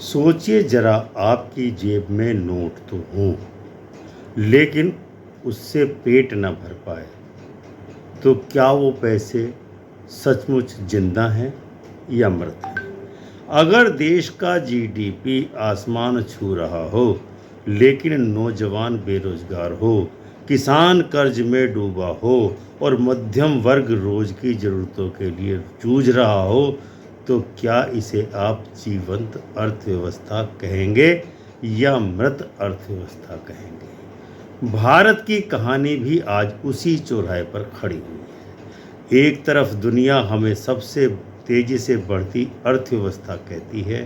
सोचिए जरा, आपकी जेब में नोट तो हों, लेकिन उससे पेट न भर पाए, तो क्या वो पैसे सचमुच जिंदा हैं या मृत हैं? अगर देश का जीडीपी आसमान छू रहा हो, लेकिन नौजवान बेरोजगार हो, किसान कर्ज में डूबा हो और मध्यम वर्ग रोज की जरूरतों के लिए जूझ रहा हो, तो क्या इसे आप जीवंत अर्थव्यवस्था कहेंगे या मृत अर्थव्यवस्था कहेंगे? भारत की कहानी भी आज उसी चौराहे पर खड़ी हुई है। एक तरफ दुनिया हमें सबसे तेजी से बढ़ती अर्थव्यवस्था कहती है,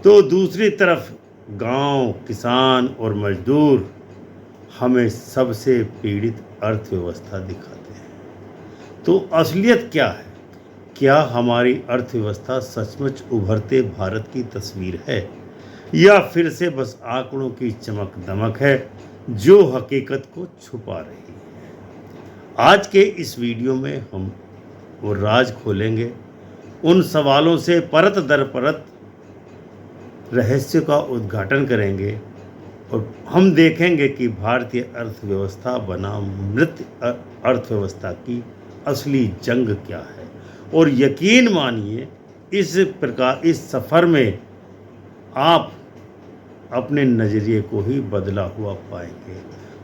तो दूसरी तरफ गांव, किसान और मजदूर हमें सबसे पीड़ित अर्थव्यवस्था दिखाते हैं। तो असलियत क्या है? क्या हमारी अर्थव्यवस्था सचमुच उभरते भारत की तस्वीर है, या फिर से बस आंकड़ों की चमक दमक है जो हकीकत को छुपा रही है? आज के इस वीडियो में हम वो राज खोलेंगे, उन सवालों से परत दर परत रहस्य का उद्घाटन करेंगे और हम देखेंगे कि भारतीय अर्थव्यवस्था बनाम मृत अर्थव्यवस्था की असली जंग क्या है। और यकीन मानिए, इस सफ़र में आप अपने नज़रिए को ही बदला हुआ पाएंगे।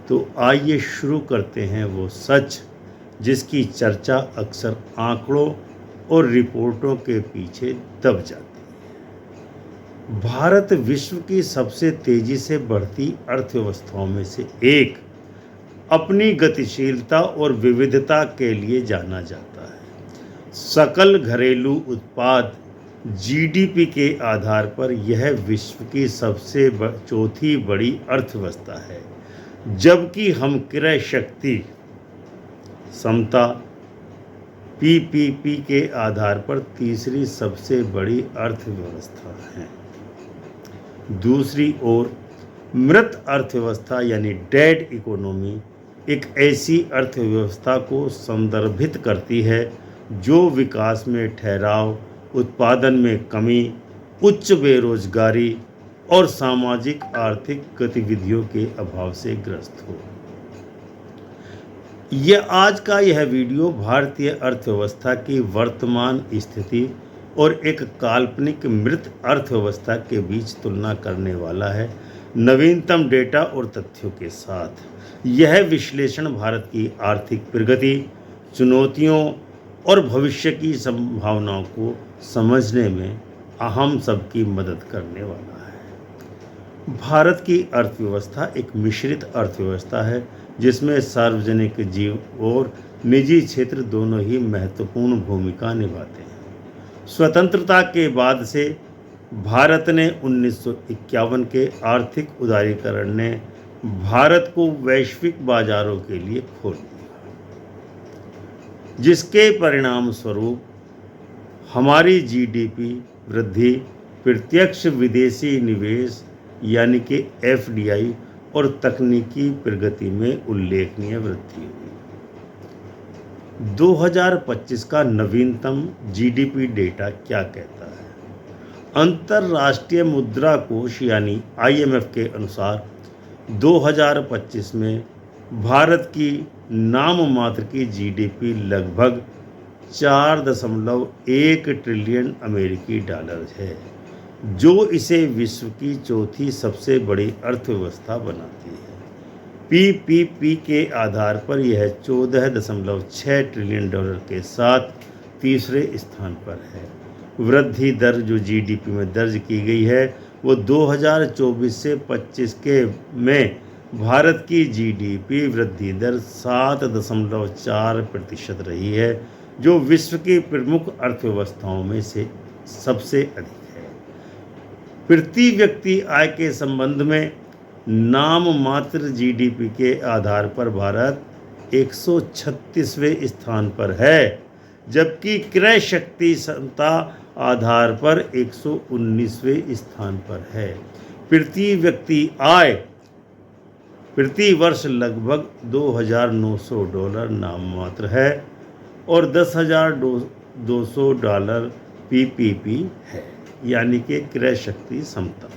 तो आइए शुरू करते हैं वो सच जिसकी चर्चा अक्सर आंकड़ों और रिपोर्टों के पीछे दब जाती है। भारत विश्व की सबसे तेजी से बढ़ती अर्थव्यवस्थाओं में से एक, अपनी गतिशीलता और विविधता के लिए जाना जाता है। सकल घरेलू उत्पाद जीडीपी के आधार पर यह विश्व की सबसे चौथी बड़ी अर्थव्यवस्था है, जबकि हम क्रय शक्ति समता पीपीपी के आधार पर तीसरी सबसे बड़ी अर्थव्यवस्था है। दूसरी ओर मृत अर्थव्यवस्था यानी डेड इकोनॉमी एक ऐसी अर्थव्यवस्था को संदर्भित करती है जो विकास में ठहराव, उत्पादन में कमी, उच्च बेरोजगारी और सामाजिक आर्थिक गतिविधियों के अभाव से ग्रस्त हो। यह वीडियो भारतीय अर्थव्यवस्था की वर्तमान स्थिति और एक काल्पनिक मृत अर्थव्यवस्था के बीच तुलना करने वाला है, नवीनतम डेटा और तथ्यों के साथ। यह विश्लेषण भारत की आर्थिक प्रगति, चुनौतियों और भविष्य की संभावनाओं को समझने में हम सबकी मदद करने वाला है। भारत की अर्थव्यवस्था एक मिश्रित अर्थव्यवस्था है, जिसमें सार्वजनिक जीव और निजी क्षेत्र दोनों ही महत्वपूर्ण भूमिका निभाते हैं। स्वतंत्रता के बाद से भारत ने 1951 के आर्थिक उदारीकरण ने भारत को वैश्विक बाजारों के लिए खोल दिया, जिसके परिणाम स्वरूप हमारी जीडीपी वृद्धि, प्रत्यक्ष विदेशी निवेश यानी कि एफडीआई और तकनीकी प्रगति में उल्लेखनीय वृद्धि हुई। 2025 का नवीनतम जीडीपी डेटा क्या कहता है? अंतर्राष्ट्रीय मुद्रा कोष यानी आईएमएफ के अनुसार 2025 में भारत की नाम मात्र की जीडीपी लगभग 4.1 ट्रिलियन अमेरिकी डॉलर है, जो इसे विश्व की चौथी सबसे बड़ी अर्थव्यवस्था बनाती है। पीपीपी के आधार पर यह 14.6 ट्रिलियन डॉलर के साथ तीसरे स्थान पर है। वृद्धि दर जो जीडीपी में दर्ज की गई है, वो 2024 से 25 के में भारत की जीडीपी वृद्धि दर 7.4% रही है, जो विश्व की प्रमुख अर्थव्यवस्थाओं में से सबसे अधिक है। प्रति व्यक्ति आय के संबंध में नाम मात्र जीडीपी के आधार पर भारत 136वें स्थान पर है, जबकि क्रय शक्ति क्षमता आधार पर 119वें स्थान पर है। प्रति व्यक्ति आय प्रति वर्ष लगभग $2,900 नाम मात्र है और $10,200 पीपीपी है। यानी कि क्रय शक्ति क्षमता।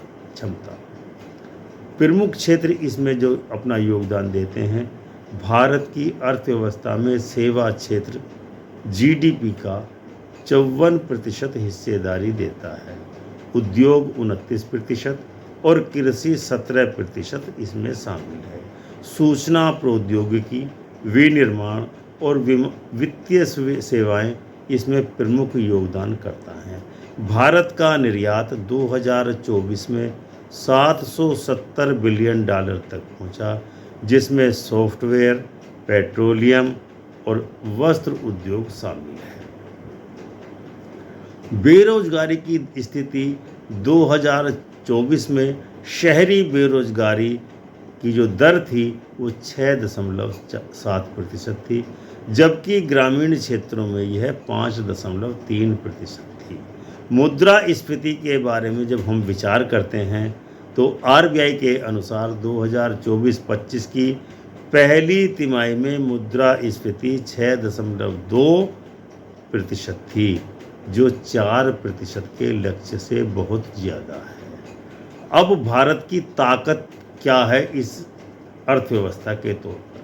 प्रमुख क्षेत्र इसमें जो अपना योगदान देते हैं, भारत की अर्थव्यवस्था में सेवा क्षेत्र जीडीपी का 54% हिस्सेदारी देता है, उद्योग 29% और कृषि 17% इसमें शामिल है। सूचना प्रौद्योगिकी, विनिर्माण और वित्तीय सेवाएं इसमें प्रमुख योगदान करता है। भारत का निर्यात 2024 में $770 बिलियन तक पहुंचा, जिसमें सॉफ्टवेयर, पेट्रोलियम और वस्त्र उद्योग शामिल है। बेरोजगारी की स्थिति 2024 में शहरी बेरोजगारी की जो दर थी वो 6.7% थी, जबकि ग्रामीण क्षेत्रों में यह 5.3% थी। मुद्रास्फीति के बारे में जब हम विचार करते हैं तो आरबीआई के अनुसार 2024-25 की पहली तिमाही में मुद्रास्फीति 6.2% थी, जो 4% के लक्ष्य से बहुत ज़्यादा है। अब भारत की ताकत क्या है इस अर्थव्यवस्था के तौर पर?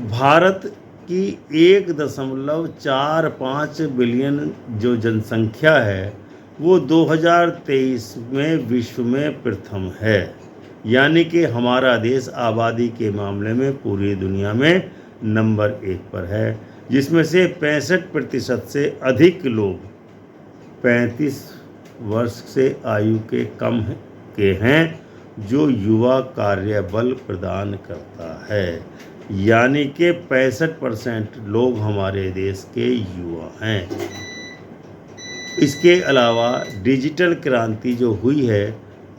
भारत की 1.45 बिलियन जो जनसंख्या है वो 2023 में विश्व में प्रथम है, यानी कि हमारा देश आबादी के मामले में पूरी दुनिया में नंबर 1 पर है, जिसमें से 65% से अधिक लोग 35 वर्ष से आयु के कम के हैं, जो युवा कार्यबल प्रदान करता है, यानी कि 65% लोग हमारे देश के युवा हैं। इसके अलावा डिजिटल क्रांति जो हुई है,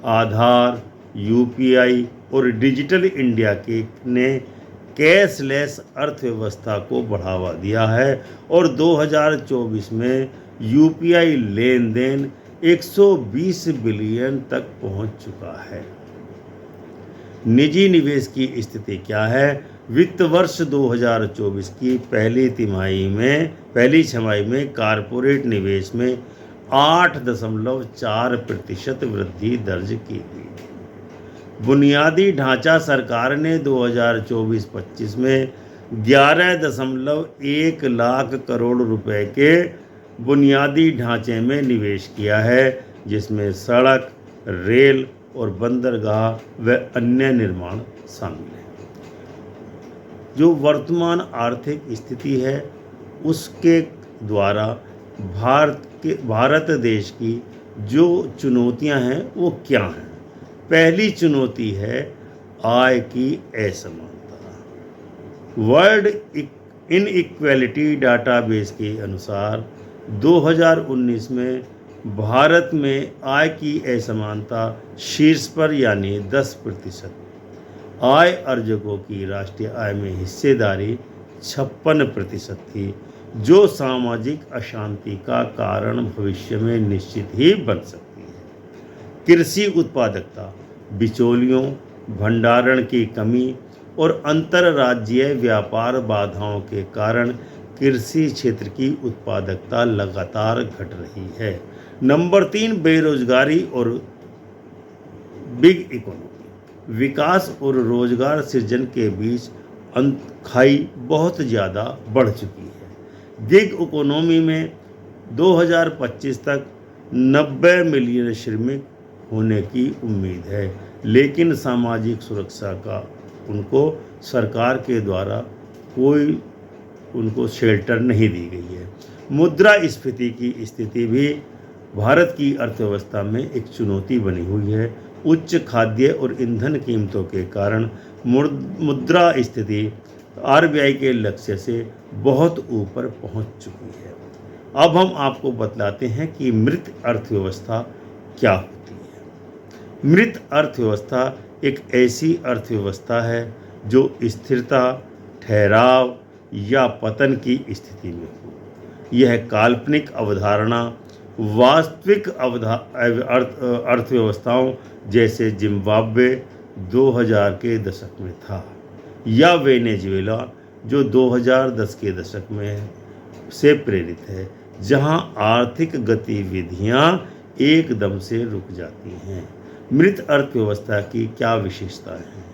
आधार, यूपीआई और डिजिटल इंडिया ने कैशलेस अर्थव्यवस्था को बढ़ावा दिया है और 2024 में यूपीआई लेन देन 120 बिलियन तक पहुंच चुका है। निजी निवेश की स्थिति क्या है? वित्त वर्ष 2024 की पहली छमाही में कॉरपोरेट निवेश में 8.4% वृद्धि दर्ज की गई। बुनियादी ढांचा सरकार ने 2024-25 में 11.1 लाख करोड़ रुपए के बुनियादी ढांचे में निवेश किया है, जिसमें सड़क, रेल और बंदरगाह व अन्य निर्माण शामिल है। जो वर्तमान आर्थिक स्थिति है उसके द्वारा भारत देश की जो चुनौतियां हैं वो क्या हैं? पहली चुनौती है आय की असमानता। वर्ल्ड इनइक्वालिटी डाटाबेस के अनुसार 2019 में भारत में आय की असमानता शीर्ष पर यानी 10%। आय अर्जकों की राष्ट्रीय आय में हिस्सेदारी 56% थी, जो सामाजिक अशांति का कारण भविष्य में निश्चित ही बन सकती है। कृषि उत्पादकता, बिचौलियों, भंडारण की कमी और अंतर्राज्यीय व्यापार बाधाओं के कारण कृषि क्षेत्र की उत्पादकता लगातार घट रही है। नंबर 3, बेरोजगारी और बिग इकोनॉमी। विकास और रोजगार सृजन के बीच खाई बहुत ज़्यादा बढ़ चुकी है। गिग इकोनॉमी में 2025 तक 90 मिलियन श्रमिक होने की उम्मीद है, लेकिन सामाजिक सुरक्षा का उनको सरकार के द्वारा कोई उनको शेल्टर नहीं दी गई है। मुद्रास्फीति की स्थिति भी भारत की अर्थव्यवस्था में एक चुनौती बनी हुई है। उच्च खाद्य और ईंधन कीमतों के कारण मुद्रास्फीति आरबीआई के लक्ष्य से बहुत ऊपर पहुंच चुकी है। अब हम आपको बतलाते हैं कि मृत अर्थव्यवस्था क्या होती है। मृत अर्थव्यवस्था एक ऐसी अर्थव्यवस्था है जो स्थिरता, ठहराव या पतन की स्थिति में हो। यह काल्पनिक अवधारणा वास्तविक अर्थव्यवस्थाओं जैसे जिम्बाब्वे 2000 के दशक में था, या वेनेजुएला जो 2010 के दशक में से प्रेरित है। जहां आर्थिक गतिविधियां एकदम से रुक जाती हैं। मृत अर्थव्यवस्था की क्या विशेषताएं हैं?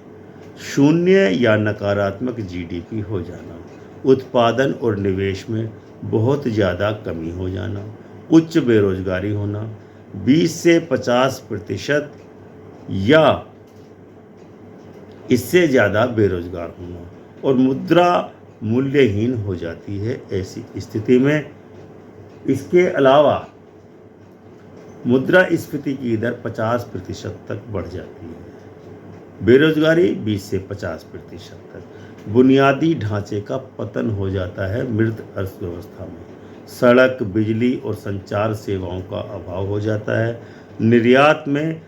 शून्य या नकारात्मक जीडीपी हो जाना, उत्पादन और निवेश में बहुत ज़्यादा कमी हो जाना, उच्च बेरोजगारी होना, 20 से 50% या इससे ज़्यादा बेरोजगार होना, और मुद्रा मूल्यहीन हो जाती है। ऐसी स्थिति में इसके अलावा मुद्रास्फीति की दर 50% तक बढ़ जाती है। बेरोजगारी 20 से 50% तक। बुनियादी ढांचे का पतन हो जाता है मृत अर्थव्यवस्था में। सड़क, बिजली और संचार सेवाओं का अभाव हो जाता है। निर्यात में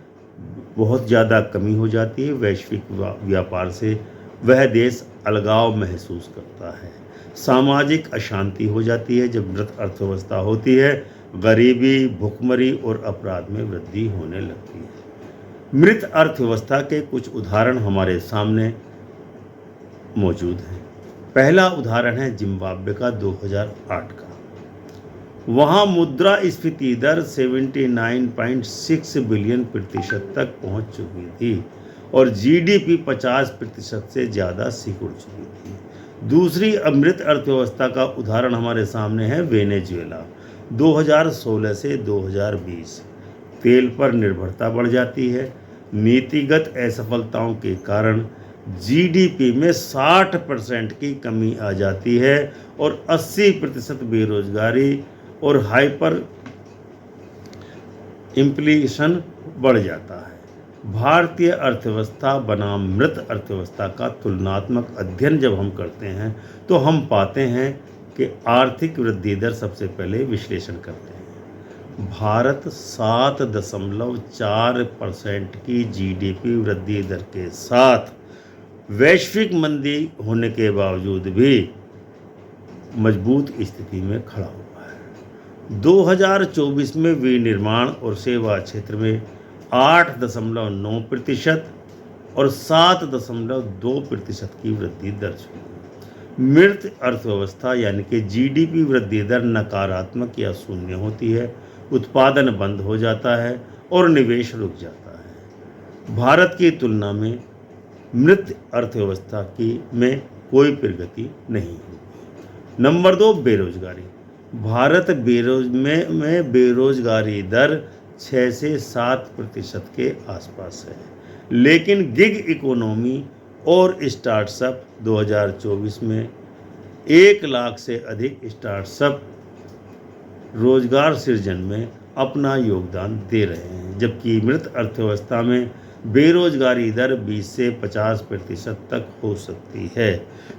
बहुत ज़्यादा कमी हो जाती है। वैश्विक व्यापार से वह देश अलगाव महसूस करता है। सामाजिक अशांति हो जाती है। जब मृत अर्थव्यवस्था होती है, गरीबी, भुखमरी और अपराध में वृद्धि होने लगती है। मृत अर्थव्यवस्था के कुछ उदाहरण हमारे सामने मौजूद हैं। पहला उदाहरण है जिम्बाब्वे का 2008 का। वहाँ मुद्रास्फीति दर 79.6 बिलियन प्रतिशत तक पहुँच चुकी थी और जीडीपी 50% से ज़्यादा सिकुड़ चुकी थी। दूसरी अमृत अर्थव्यवस्था का उदाहरण हमारे सामने है वेनेजुएला। 2016 से 2020 तेल पर निर्भरता बढ़ जाती है। नीतिगत असफलताओं के कारण जीडीपी में 60% की कमी आ जाती है और 80% बेरोजगारी और हाइपर इन्फ्लेशन बढ़ जाता है। भारतीय अर्थव्यवस्था बनाम मृत अर्थव्यवस्था का तुलनात्मक अध्ययन जब हम करते हैं तो हम पाते हैं कि आर्थिक वृद्धि दर सबसे पहले विश्लेषण करते हैं। भारत 7.4% की जीडीपी वृद्धि दर के साथ वैश्विक मंदी होने के बावजूद भी मजबूत स्थिति में खड़ा हुआ है। 2024 में विनिर्माण और सेवा क्षेत्र में 8.9% और 7.2% की वृद्धि दर्ज हुई। मृत अर्थव्यवस्था यानी कि जीडीपी वृद्धि दर नकारात्मक या शून्य होती है। उत्पादन बंद हो जाता है और निवेश रुक जाता है। भारत की तुलना में मृत अर्थव्यवस्था में कोई प्रगति नहीं हुई। नंबर 2, बेरोजगारी। भारत में बेरोजगारी दर 6 से 7% के आसपास है, लेकिन गिग इकोनॉमी और स्टार्टअप 2024 में 1 लाख से अधिक स्टार्टअप रोजगार सृजन में अपना योगदान दे रहे हैं, जबकि मृत अर्थव्यवस्था में बेरोजगारी दर 20 से 50% तक हो सकती है,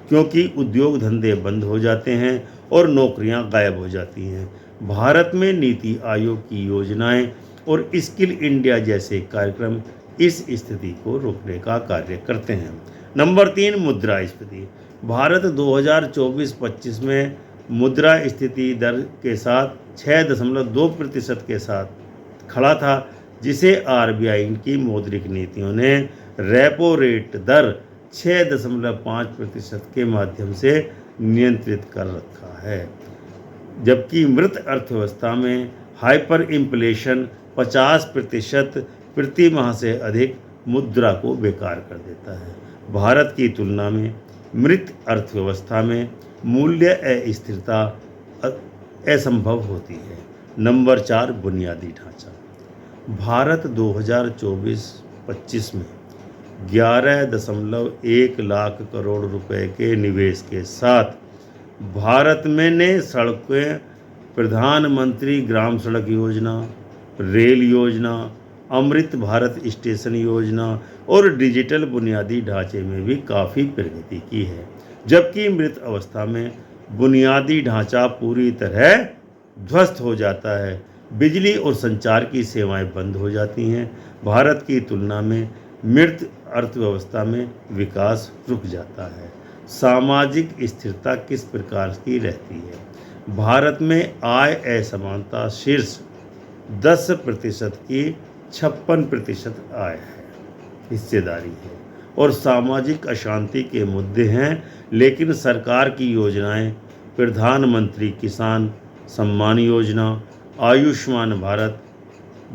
क्योंकि उद्योग धंधे बंद हो जाते हैं और नौकरियां गायब हो जाती हैं। भारत में नीति आयोग की योजनाएं और स्किल इंडिया जैसे कार्यक्रम इस स्थिति को रोकने का कार्य करते हैं। नंबर 3, मुद्रास्फीति। भारत 2024-25 में मुद्रास्फीति दर के साथ 6.2% के साथ खड़ा था, जिसे आरबीआई की मौद्रिक नीतियों ने रेपो रेट दर 6.5% के माध्यम से नियंत्रित कर रखा है। जबकि मृत अर्थव्यवस्था में हाइपर इन्फ्लेशन 50% प्रति माह से अधिक मुद्रा को बेकार कर देता है। भारत की तुलना में मृत अर्थव्यवस्था में मूल्य अस्थिरता असंभव होती है। नंबर 4, बुनियादी ढांचा। भारत 2024-25 में 11.1 लाख करोड़ रुपए के निवेश के साथ भारत में ने सड़कें, प्रधानमंत्री ग्राम सड़क योजना, रेल योजना, अमृत भारत स्टेशन योजना और डिजिटल बुनियादी ढांचे में भी काफ़ी प्रगति की है। जबकि मृत अवस्था में बुनियादी ढांचा पूरी तरह ध्वस्त हो जाता है। बिजली और संचार की सेवाएं बंद हो जाती हैं। भारत की तुलना में मृत अर्थव्यवस्था में विकास रुक जाता है। सामाजिक स्थिरता किस प्रकार की रहती है? भारत में आय असमानता शीर्ष 10% की 56% आय है, हिस्सेदारी है और सामाजिक अशांति के मुद्दे हैं, लेकिन सरकार की योजनाएं, प्रधानमंत्री किसान सम्मान योजना, आयुष्मान भारत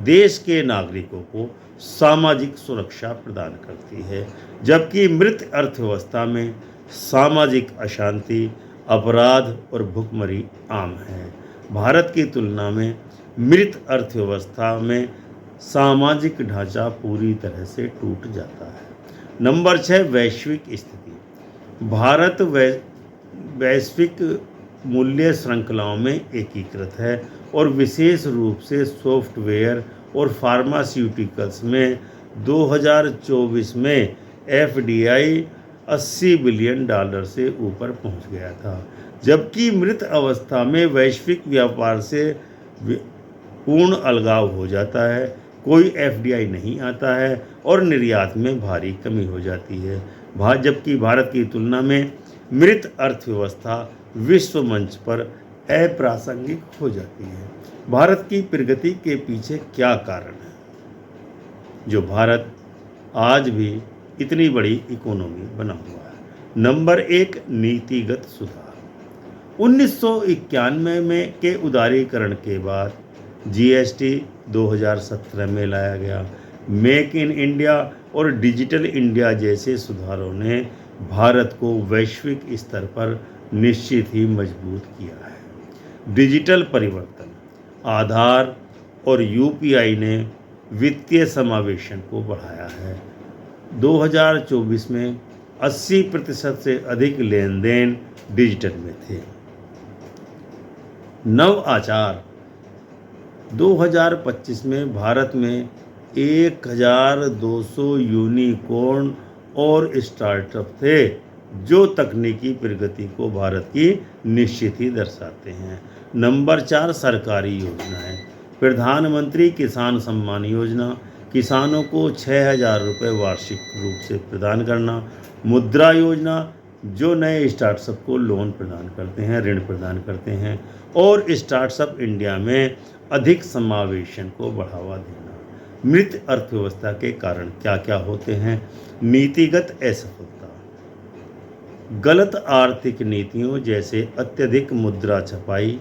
देश के नागरिकों को सामाजिक सुरक्षा प्रदान करती है, जबकि मृत अर्थव्यवस्था में सामाजिक अशांति, अपराध और भुखमरी आम है। भारत की तुलना में मृत अर्थव्यवस्था में सामाजिक ढांचा पूरी तरह से टूट जाता है। नंबर 6, वैश्विक स्थिति। भारत वैश्विक मूल्य श्रृंखलाओं में एकीकृत है और विशेष रूप से सॉफ्टवेयर और फार्मास्यूटिकल्स में 2024 में FDI $80 बिलियन से ऊपर पहुंच गया था, जबकि मृत अवस्था में वैश्विक व्यापार से पूर्ण अलगाव हो जाता है, कोई FDI नहीं आता है और निर्यात में भारी कमी हो जाती है। जबकि भारत की तुलना में मृत अर्थव्यवस्था विश्व मंच पर अप्रासंगिक हो जाती है। भारत की प्रगति के पीछे क्या कारण है जो भारत आज भी इतनी बड़ी इकोनॉमी बना हुआ है? नंबर 1, नीतिगत सुधार। 1991 में के उदारीकरण के बाद GST 2017 में लाया गया। मेक इन इंडिया और डिजिटल इंडिया जैसे सुधारों ने भारत को वैश्विक स्तर पर निश्चित ही मजबूत किया है। डिजिटल परिवर्तन, आधार और UPI ने वित्तीय समावेशन को बढ़ाया है। 2024 में 80% से अधिक लेन देन डिजिटल में थे। नवाचार, 2025 में भारत में 1200 यूनिकॉर्न और स्टार्टअप थे जो तकनीकी प्रगति को भारत की निश्चित ही दर्शाते हैं। नंबर 4, सरकारी योजनाएं। प्रधानमंत्री किसान सम्मान योजना, किसानों को 6,000 रुपये वार्षिक रूप से प्रदान करना। मुद्रा योजना, जो नए स्टार्टअप को लोन प्रदान करते हैं, ऋण प्रदान करते हैं। और स्टार्टअप इंडिया में अधिक समावेशन को बढ़ावा देना। मृत अर्थव्यवस्था के कारण क्या क्या होते हैं? नीतिगत असफलता, गलत आर्थिक नीतियों जैसे अत्यधिक मुद्रा छपाई,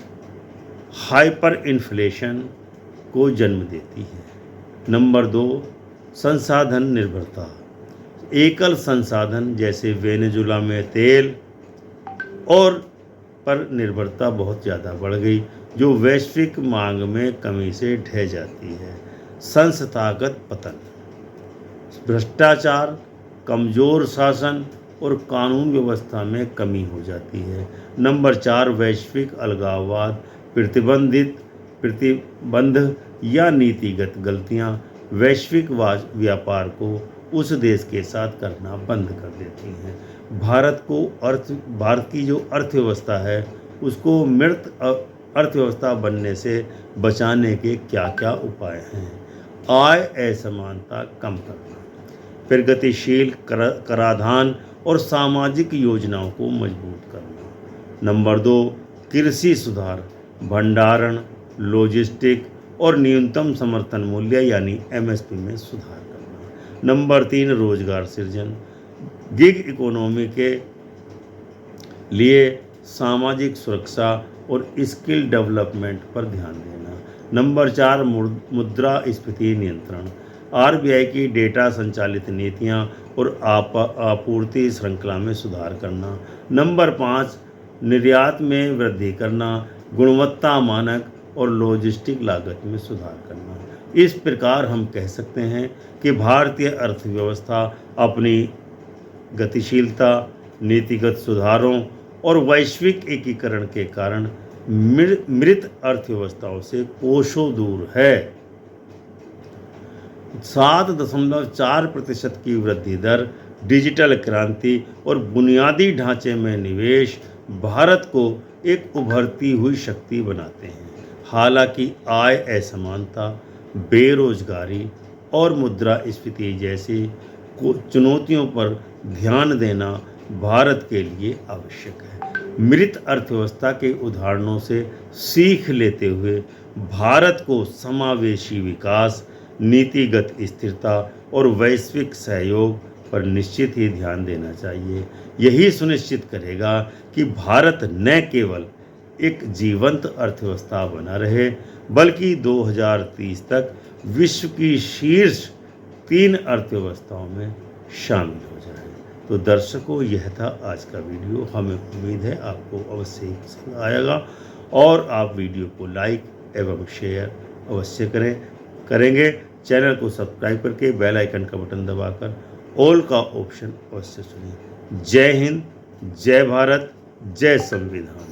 हाइपर इन्फ्लेशन को जन्म देती है। नंबर 2, संसाधन निर्भरता। एकल संसाधन जैसे वेनेजुला में तेल और पर निर्भरता बहुत ज़्यादा बढ़ गई, जो वैश्विक मांग में कमी से ढह जाती है। संस्थागत पतन, भ्रष्टाचार, कमज़ोर शासन और कानून व्यवस्था में कमी हो जाती है। नंबर 4, वैश्विक अलगाववाद, प्रतिबंध या नीतिगत गलतियां वैश्विक व्यापार को उस देश के साथ करना बंद कर देती हैं। भारत की जो अर्थव्यवस्था है उसको मृत अर्थव्यवस्था बनने से बचाने के क्या क्या उपाय हैं? आय असमानता कम करना, प्रगतिशील कराधान और सामाजिक योजनाओं को मजबूत करना। नंबर 2, कृषि सुधार, भंडारण, लॉजिस्टिक और न्यूनतम समर्थन मूल्य यानी MSP में सुधार करना। नंबर 3, रोजगार सृजन, गिग इकोनॉमी के लिए सामाजिक सुरक्षा और स्किल डेवलपमेंट पर ध्यान देना। नंबर 4, मुद्रास्फीति नियंत्रण, RBI की डेटा संचालित नीतियां और आपूर्ति श्रृंखला में सुधार करना। नंबर 5, निर्यात में वृद्धि करना, गुणवत्ता मानक और लॉजिस्टिक लागत में सुधार करना। इस प्रकार हम कह सकते हैं कि भारतीय अर्थव्यवस्था अपनी गतिशीलता, नीतिगत सुधारों और वैश्विक एकीकरण के कारण मृत अर्थव्यवस्थाओं से कोसों दूर है। 7.4% की वृद्धि दर, डिजिटल क्रांति और बुनियादी ढांचे में निवेश भारत को एक उभरती हुई शक्ति बनाते हैं। हालांकि आय असमानता, बेरोजगारी और मुद्रास्फीति जैसी चुनौतियों पर ध्यान देना भारत के लिए आवश्यक है। मृत अर्थव्यवस्था के उदाहरणों से सीख लेते हुए भारत को समावेशी विकास, नीतिगत स्थिरता और वैश्विक सहयोग पर निश्चित ही ध्यान देना चाहिए। यही सुनिश्चित करेगा कि भारत न केवल एक जीवंत अर्थव्यवस्था बना रहे, बल्कि 2030 तक विश्व की शीर्ष 3 अर्थव्यवस्थाओं में शामिल हो जाए। तो दर्शकों, यह था आज का वीडियो। हमें उम्मीद है आपको अवश्य ही पसंद आएगा और आप वीडियो को लाइक एवं शेयर अवश्य करेंगे। चैनल को सब्सक्राइब करके बेल आइकन का बटन दबाकर ऑल का ऑप्शन अवश्य चुनिए। जय हिंद, जय भारत, जय संविधान।